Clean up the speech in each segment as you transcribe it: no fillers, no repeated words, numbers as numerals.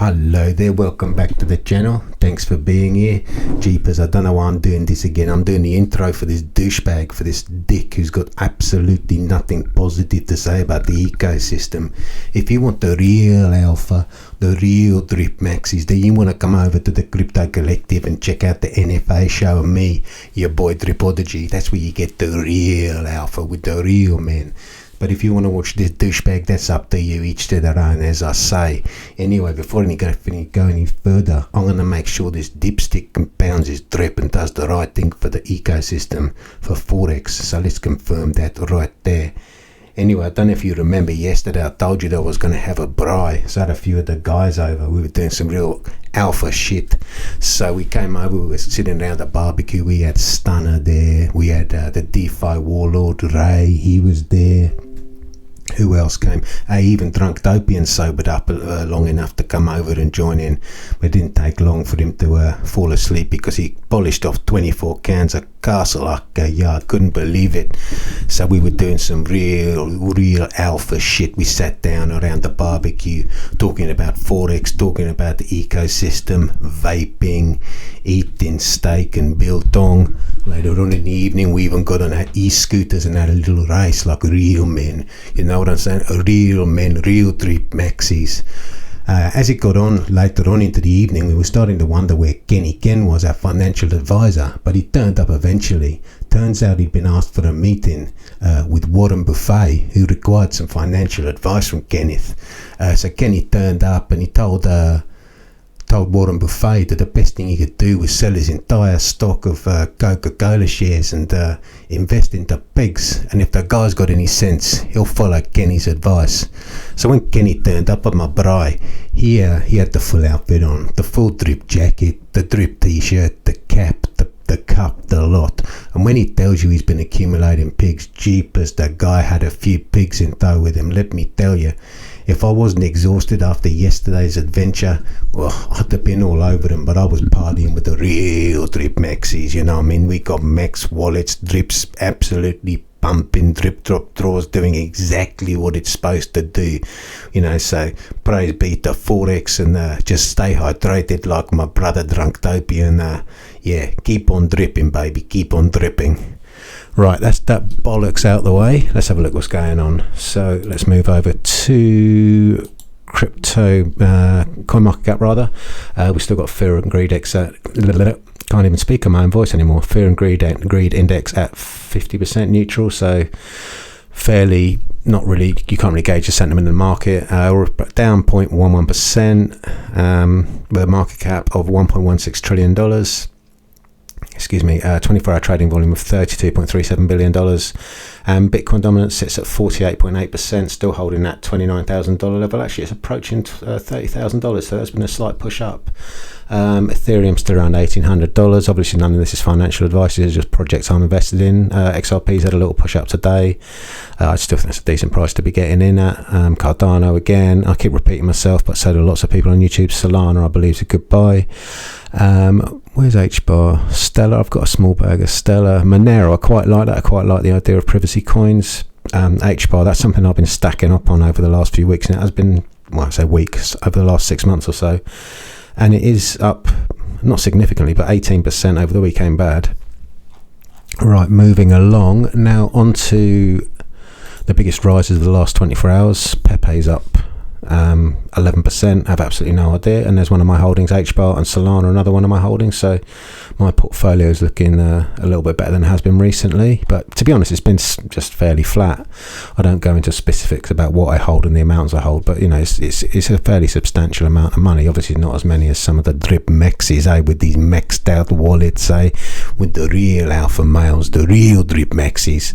Hello there, welcome back to the channel. Thanks for being here. Jeepers, I don't know why I'm doing this again. I'm doing the intro for this douchebag, for this dick who's got absolutely nothing positive to say about the ecosystem. If you want the real alpha, the real drip maxis, then you want to come over to the Crypto Collective and check out the NFA show of me, your boy Dripology. That's where you get the real alpha with the real men. But if you want to watch this douchebag, that's up to you, each to their own, as I say. Anyway, before I go any further, I'm going to make sure this dipstick compounds his drip and does the right thing for the ecosystem for Forex. So let's confirm that right there. Anyway, I don't know if you remember yesterday, I told you that I was going to have a braai. So I had a few of the guys over. We were doing some real alpha shit. So we came over, we were sitting around the barbecue. We had Stunner there. We had the DeFi warlord, Ray. He was there. Who else came? Even Drunk Dopian sobered up long enough to come over and join in. But it didn't take long for him to fall asleep because he polished off 24 cans of Castle Akka. Yeah, I couldn't believe it. So we were doing some real alpha shit. We sat down around the barbecue talking about Forex, talking about the ecosystem, vaping, eating steak and biltong. Later on in the evening, we even got on our e-scooters and had a little race like real men. You know what I'm saying? Real men, real drip maxis. As it got on later on into the evening, we were starting to wonder where Kenny Ken was, our financial advisor, but he turned up eventually. Turns out he'd been asked for a meeting with Warren Buffett, who required some financial advice from Kenneth. So Kenny turned up and he told Warren Buffett that the best thing he could do was sell his entire stock of Coca-Cola shares and invest into pigs. And if the guy's got any sense, he'll follow Kenny's advice. So when Kenny turned up at my braai, he had the full outfit on, the full drip jacket, the drip t-shirt, the cap, the cup, the lot. And when he tells you he's been accumulating pigs, jeepers, the guy had a few pigs in tow with him. Let me tell you, if I wasn't exhausted after yesterday's adventure, well, I'd have been all over them, but I was partying with the real drip maxis, you know what I mean? We got max wallets, drips absolutely pumping, drip drop draws doing exactly what it's supposed to do, you know. So praise be to Forex, and just stay hydrated like my brother Drunk Dopey, and yeah, keep on dripping, baby, keep on dripping. Right, that's that bollocks out the way. Let's have a look what's going on. So let's move over to crypto CoinMarketCap rather. We've still got Fear and Greed Index at, can't even speak on my own voice anymore. Fear and Greed Index at 50% neutral, so fairly not really, you can't really gauge the sentiment in the market. We're down 0.11%, with a market cap of $1.16 trillion. 24-hour trading volume of $32.37 billion, and Bitcoin dominance sits at 48.8%, still holding that $29,000 level. Actually, it's approaching $30,000, so there's been a slight push up. Ethereum's still around $1,800. Obviously, none of this is financial advice, it's just projects I'm invested in. XRP's had a little push up today. I still think it's a decent price to be getting in at. Cardano, again, I keep repeating myself, but so do lots of people on YouTube. Solana, I believe, is a good buy. Where's HBAR? Stellar, I've got a small bag of Stellar. Monero, I quite like that. I quite like the idea of privacy coins. HBAR, that's something I've been stacking up on over the last few weeks, and it has been, well, I say weeks, over the last 6 months or so, and it is up, not significantly, but 18% over the weekend bad. Right, moving along now onto the biggest rises of the last 24 hours. Pepe's up 11%. I have absolutely no idea, and there's one of my holdings, HBAR, and Solana, another one of my holdings. So my portfolio is looking a little bit better than it has been recently, but to be honest, it's been just fairly flat. I don't go into specifics about what I hold and the amounts I hold, but you know, it's a fairly substantial amount of money. Obviously not as many as some of the drip maxis, with these maxed out wallets, with the real alpha males, the real drip maxis.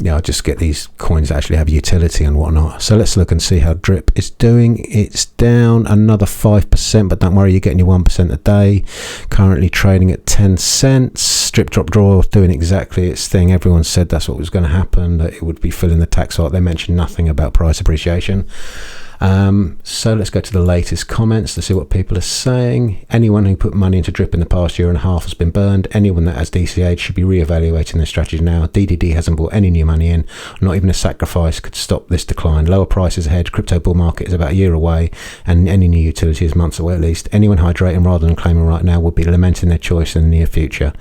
I just get these coins that actually have utility and whatnot. So let's look and see how Drip is doing. It's down another 5%, but don't worry, you're getting your 1% a day. Currently trading at 10 cents. Drip Drop Draw doing exactly its thing. Everyone said that's what was going to happen, that it would be filling the tax out. They mentioned nothing about price appreciation. So let's go to the latest comments to see what people are saying. Anyone who put money into Drip in the past year and a half has been burned. Anyone that has DCA'd should be re-evaluating their strategy now. DDD hasn't bought any new money in. Not even a sacrifice could stop this decline. Lower prices ahead. Crypto bull market is about a year away, and any new utility is months away at least. Anyone hydrating rather than claiming right now would be lamenting their choice in the near future.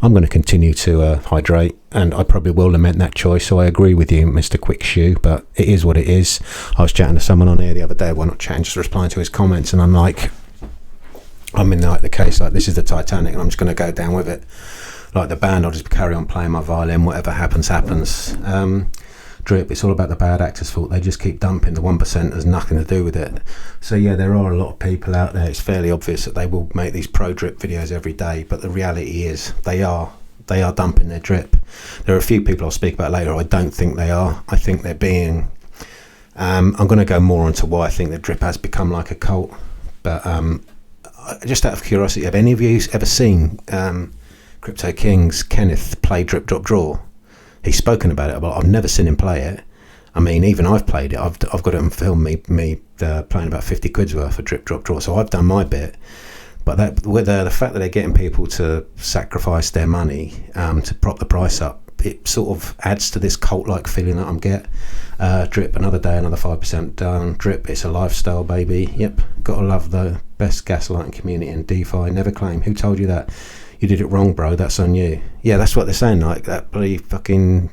I'm going to continue to hydrate, and I probably will lament that choice. So I agree with you, Mr. Quick Shoe, but it is what it is. I was chatting to someone on here the other day, well, not chatting, just replying to his comments, and I'm in like the case, like, this is the Titanic and I'm just going to go down with it. Like the band, I'll just carry on playing my violin, whatever happens. Drip, it's all about the bad actors' fault. They just keep dumping. The 1% has nothing to do with it. So yeah, there are a lot of people out there. It's fairly obvious that they will make these pro drip videos every day, but the reality is they are dumping their drip. There are a few people I'll speak about later. I don't think they are. I think they're being I'm going to go more into why I think that Drip has become like a cult. But just out of curiosity, have any of you ever seen Crypto King's Kenneth play Drip Drop Draw? He's spoken about it, but I've never seen him play it. I mean, even I've played it. I've got it on film, me playing about 50 quid's worth of Drip Drop Draw. So I've done my bit. But the fact that they're getting people to sacrifice their money to prop the price up, it sort of adds to this cult-like feeling that I'm get. Drip, another day, another 5% down. Drip, it's a lifestyle, baby. Yep, gotta love the best gaslighting community in DeFi. Never claim. Who told you that? You did it wrong, bro. That's on you. Yeah, that's what they're saying. Like that bloody fucking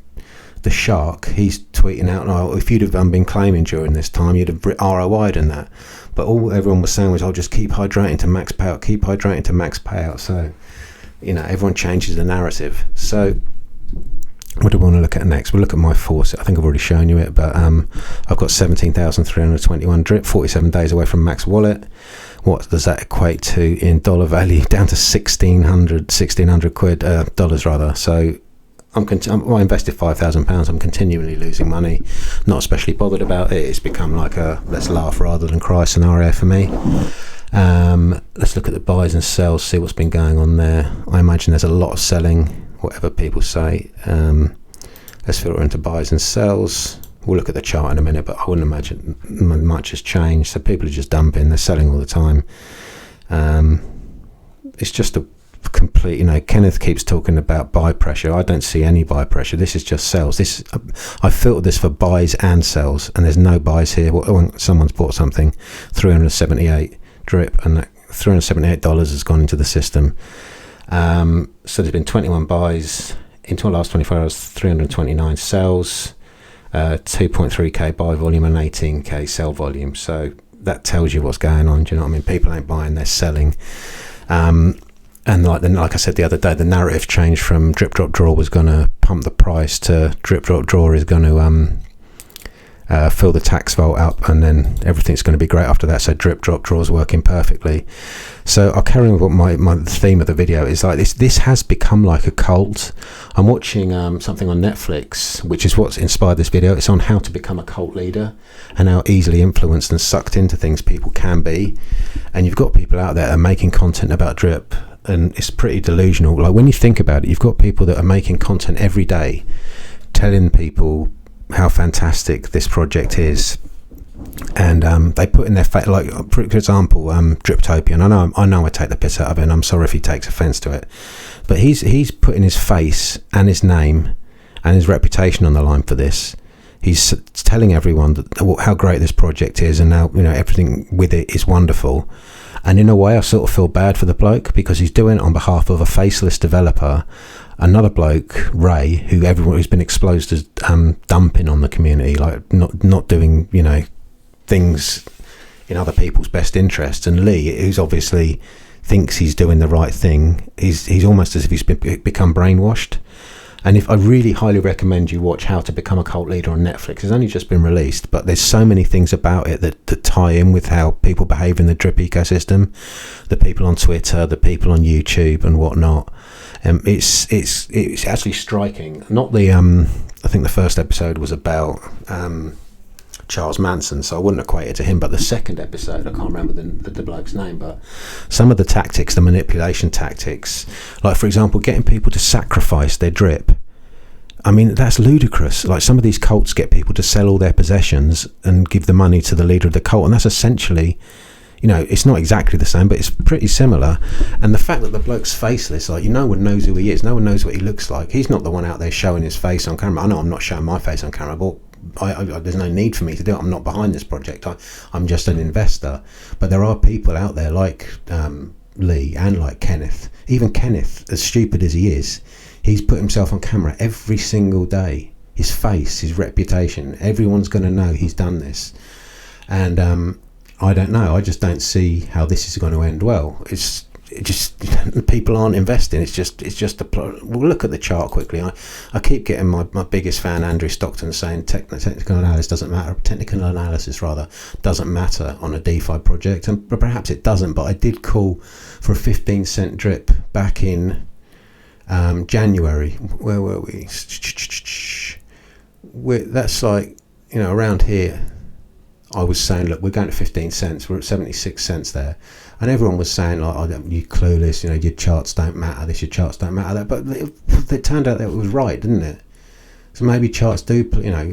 the shark. He's tweeting out, "Oh, if you'd have been claiming during this time, you'd have ROI'd in that." But all everyone was saying was, "I'll just keep hydrating to max payout. Keep hydrating to max payout." So, everyone changes the narrative. So, what do we want to look at next? We'll look at my faucet. I think I've already shown you it, but I've got 17,321 drip, 47 days away from max wallet. What does that equate to in dollar value? Down to 1,600 quid, dollars rather. So I invested £5,000. I'm continually losing money. Not especially bothered about it. It's become like a let's laugh rather than cry scenario for me. Let's look at the buys and sells, see what's been going on there. I imagine there's a lot of selling, whatever people say. Let's filter into buys and sells. We'll look at the chart in a minute, but I wouldn't imagine much has changed. So people are just dumping, they're selling all the time. It's just a complete, Kenneth keeps talking about buy pressure. I don't see any buy pressure. This is just sells. I filtered this for buys and sells, and there's no buys here. When someone's bought something, 378 drip, and that $378 has gone into the system. So there's been 21 buys into the last 24 hours, 329 sells, 2.3k buy volume and 18k sell volume. So that tells you what's going on. Do you know what I mean? People ain't buying, they're selling. And like I said the other day, the narrative changed from Drip Drop Draw was going to pump the price to Drip Drop Draw is going to fill the tax vault up, and then everything's going to be great after that. So Drip Drop Draw is working perfectly. So I'll carry on with what my theme of the video is. Like this has become like a cult. I'm watching something on Netflix, which is what's inspired this video. It's on how to become a cult leader and how easily influenced and sucked into things people can be. And you've got people out there that are making content about drip, and it's pretty delusional. Like when you think about it, you've got people that are making content every day telling people how fantastic this project is, and they put in their face, like for example Driptopian. I know I take the piss out of it, and I'm sorry if he takes offense to it, but he's putting his face and his name and his reputation on the line for this. He's telling everyone that how great this project is, and now everything with it is wonderful. And in a way I sort of feel bad for the bloke, because he's doing it on behalf of a faceless developer, another bloke, Ray, who's been exposed as dumping on the community, like not doing things in other people's best interests, and Lee, who's obviously thinks he's doing the right thing. He's almost as if he's become brainwashed. And I really highly recommend you watch How to Become a Cult Leader on Netflix. It's only just been released, but there's so many things about it that tie in with how people behave in the drip ecosystem, the people on Twitter, the people on YouTube and whatnot. It's actually striking. Not the I think the first episode was about Charles Manson, so I wouldn't equate it to him, but the second episode, I can't remember the bloke's name, but some of the tactics, the manipulation tactics, like for example getting people to sacrifice their drip I mean, that's ludicrous. Like, some of these cults get people to sell all their possessions and give the money to the leader of the cult, and that's essentially, it's not exactly the same, but it's pretty similar. And the fact that the bloke's faceless, like, no one knows who he is, no one knows what he looks like. He's not the one out there showing his face on camera. I know I'm not showing my face on camera, but there's no need for me to do it. I'm not behind this project. I'm just an investor. But there are people out there like Lee and like Kenneth. Even Kenneth, as stupid as he is, he's put himself on camera every single day. His face, his reputation, everyone's going to know he's done this. And I don't know. I just don't see how this is going to end well. People aren't investing. It's just we'll look at the chart quickly. I keep getting my biggest fan, Andrew Stockton, saying technical analysis doesn't matter. Technical analysis rather doesn't matter on a DeFi project, and perhaps it doesn't. But I did call for a 15-cent drip back in January. Where were we? That's like, around here. I was saying, look, we're going to 15 cents. We're at 76 cents there. And everyone was saying, like, oh, you clueless, your charts don't matter this, your charts don't matter that. But it turned out that it was right, didn't it? So maybe charts do,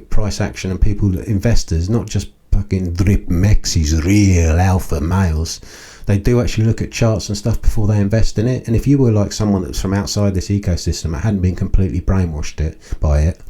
price action, and people, investors, not just fucking drip mexis, real alpha males, they do actually look at charts and stuff before they invest in it. And if you were like someone that's from outside this ecosystem that hadn't been completely brainwashed by it,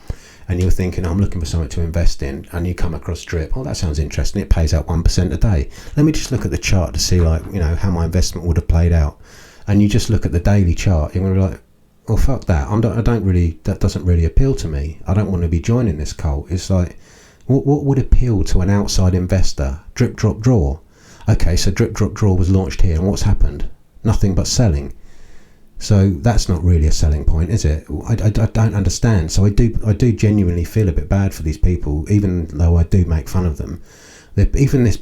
and you're thinking, I'm looking for something to invest in, and you come across drip, that sounds interesting, it pays out 1% a day. Let me just look at the chart to see, like, how my investment would have played out. And you just look at the daily chart, you're going to be like, well, fuck that. That doesn't really appeal to me. I don't want to be joining this cult. It's like, what would appeal to an outside investor? Drip, drop, draw. Okay, so drip, drop, draw was launched here, and what's happened? Nothing but selling. So that's not really a selling point, is it? I don't understand. So I do genuinely feel a bit bad for these people, even though I do make fun of them. Even this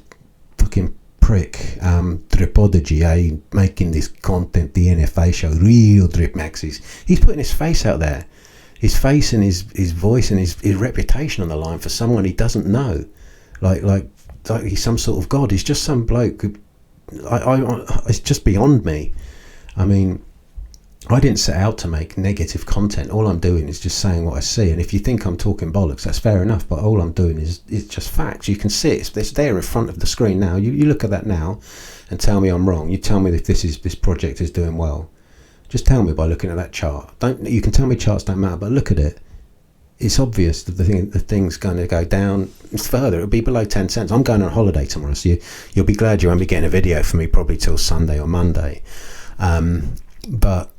fucking prick, Dripology, making this content, the NFA show, real Drip Maxis. He's putting his face out there. His face and his voice and his reputation on the line for someone he doesn't know. Like he's some sort of god. He's just some bloke who, it's just beyond me. I mean, I didn't set out to make negative content. All I'm doing is just saying what I see. And if you think I'm talking bollocks, that's fair enough. But all I'm doing is just facts. You can see it. It's there in front of the screen now. You look at that now and tell me I'm wrong. You tell me if this project is doing well. Just tell me by looking at that chart. You can tell me charts don't matter, but look at it. It's obvious that the thing's going to go down further. It'll be below 10 cents. I'm going on holiday tomorrow, so you'll be glad you won't be getting a video from me probably till Sunday or Monday. But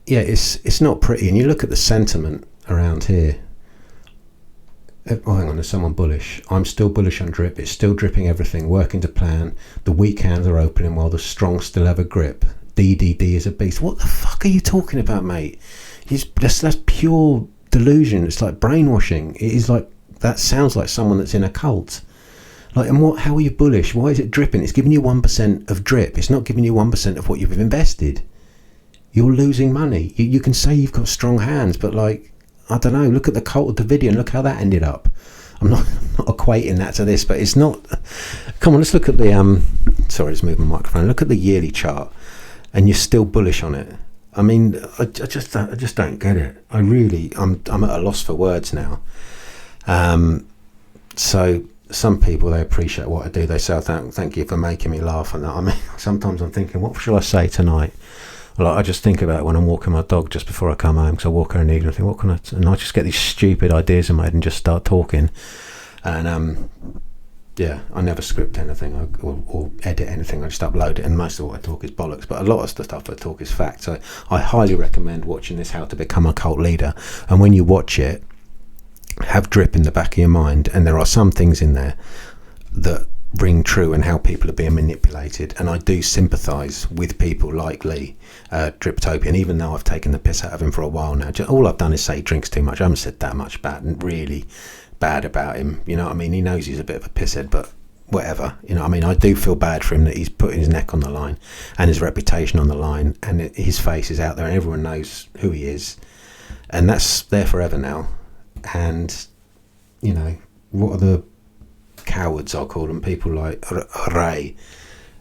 yeah, it's not pretty. And you look at the sentiment around here. Oh, hang on, there's someone bullish. I'm still bullish on drip. It's still dripping everything, working to plan. The weak hands are opening while the strong still have a grip. DDD is a beast. What the fuck are you talking about, mate? That's pure delusion. It's like brainwashing. It is like, that sounds like someone that's in a cult. Like, and how are you bullish? Why is it dripping? It's giving you 1% of drip. It's not giving you 1% of what you've invested. You're losing money. You can say you've got strong hands, but like, I don't know, look at the cult of Davidian and look how that ended up. I'm not equating that to this, but it's not. Come on, let's look at the sorry, just move my microphone. Look at the yearly chart, and you're still bullish on it. I mean, I just don't get it. I'm at a loss for words now. So some people, they appreciate what I do. They say, thank you for making me laugh. And that, I mean, sometimes I'm thinking, what shall I say tonight? Like, I just think about it when I'm walking my dog just before I come home, because I walk her in the evening and think, what can I... And I just get these stupid ideas in my head and just start talking. And yeah, I never script anything or edit anything. I just upload it, and most of what I talk is bollocks, but a lot of the stuff I talk is fact. So I highly recommend watching this How to Become a Cult Leader. And when you watch it, have drip in the back of your mind, and there are some things in there that ring true and how people are being manipulated. And I do sympathise with people like Lee, Driptopian, even though I've taken the piss out of him for a while now. All I've done is say he drinks too much. I haven't said that much really bad about him, you know what I mean? He knows he's a bit of a pisshead, but whatever, you know what I mean? I do feel bad for him that he's putting his neck on the line and his reputation on the line, and his face is out there and everyone knows who he is, and that's there forever now. And you know, what are the cowards, I'll call them, people like Ray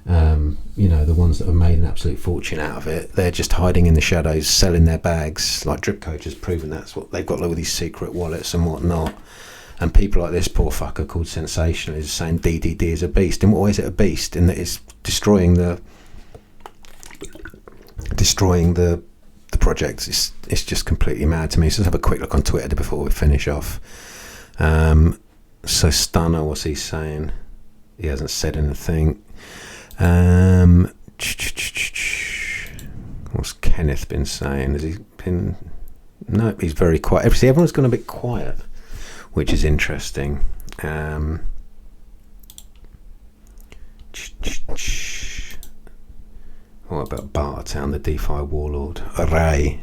You know, the ones that have made an absolute fortune out of it, they're just hiding in the shadows, selling their bags. Like Drip Coach has proven that's what they've got, all these secret wallets and whatnot. And people like this poor fucker called Sensational is saying DDD is a beast. In what way is it a beast? In that it's destroying the project. It's just completely mad to me. So let's have a quick look on Twitter before we finish off. So Stunner, what's he saying? He hasn't said anything. What's Kenneth been saying? Has he been? No, he's very quiet. See, everyone's gone a bit quiet, which is interesting. What about Bartertown, the DeFi warlord? Ray.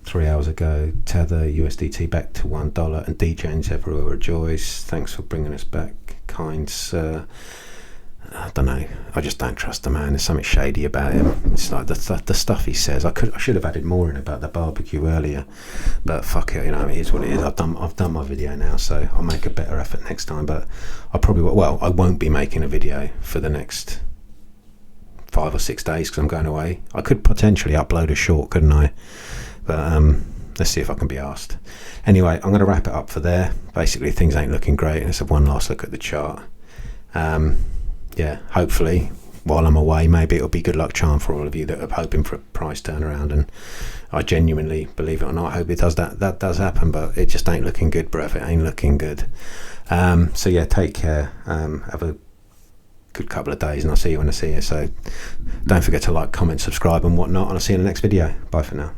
3 hours ago, Tether USDT back to $1, and DJs everywhere rejoice. Thanks for bringing us back, kind sir. I don't know. I just don't trust the man. There's something shady about him. It's like the stuff he says. I should have added more in about the barbecue earlier, but fuck it. You know, it is what it is. I've done my video now, so I'll make a better effort next time. But I probably I won't be making a video for the next 5 or 6 days because I'm going away. I could potentially upload a short, couldn't I? But let's see if I can be asked. Anyway, I'm going to wrap it up for there. Basically, things ain't looking great. Let's have one last look at the chart. Yeah, hopefully while I'm away, maybe it'll be good luck charm for all of you that are hoping for a price turnaround, and I genuinely, believe it or not, hope it does. That does happen, but it just ain't looking good, bruv. It ain't looking good. So yeah, take care. Have a good couple of days, and I'll see you when I see you. So don't forget to like, comment, subscribe and whatnot, and I'll see you in the next video. Bye for now.